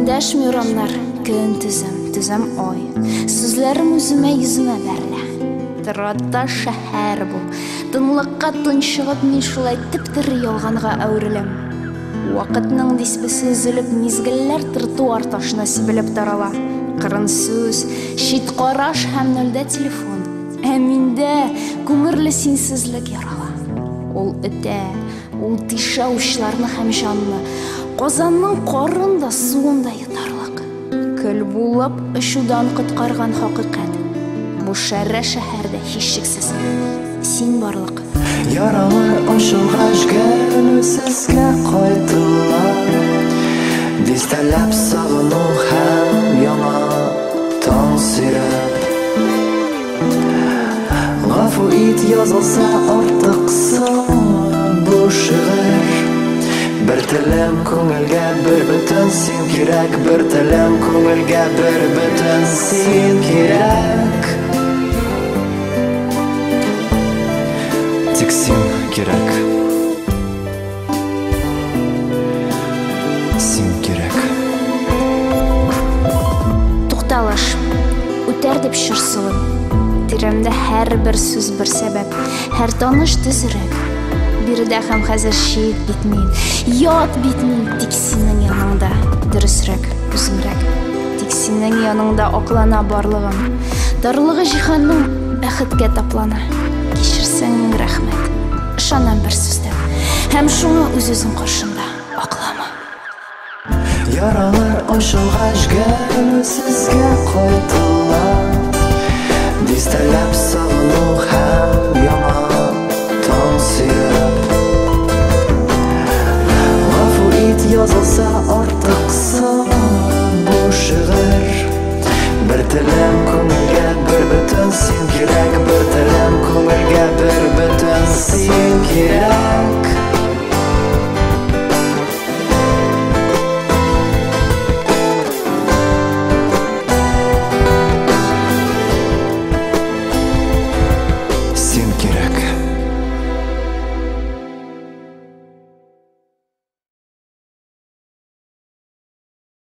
Эндәшми урамнар, көн түзем ой. Сүзләрем үземә йөземә бәрелә. Тырада шәһәр бу. Тынлыкка тынчыгып мин шулай тип-тир ялганга әвереләм. Вакытның дисбесе өзелеп, мизгелләр тротуар ташына сибелеп тарала. Кырын сүз, шит караш һәм нөлдә телефон. Ә миндә күңерле синсезлек ярала. Ул үтә, ул тиша учларны һәм җанны. Казанның карында суында йотарлык. Көл булып ышудан коткарган хакыйкать. Бу шәррә шәһәрдә һичшиксез син барлык. Яралар ачылгач гөлсезгә кайтылар. Дистәләп сагыну һәм яңа таң сирәп. Гафу ит язылса артыксың бу шигырь. Бер телем күңелгә бер бөтен син кирәк. Бер телем күңелгә бер бөтен син кирәк. Тик син кирәк. Син кирәк. Тукталыш, үтәр дип шырсылым. Тиремдә һәр бер сүз бер сәбәп, һәр таныш тезрәк. Биредә һәм хәзер шит битмин, ят битмин, тик синең яныңда дөресрәк, үземрәк. Тик синең яныңда аклана барлыгым. Дарлыгы җиһанның бәхеткә таплана. Кичерсәң мең рәхмәт. Ышанам бер сүздә. Һәм шуңа үз-үзең каршымда аклама. Яралар ачылгач гөлсезгә кайтылар. Дистәләп сагыну һәм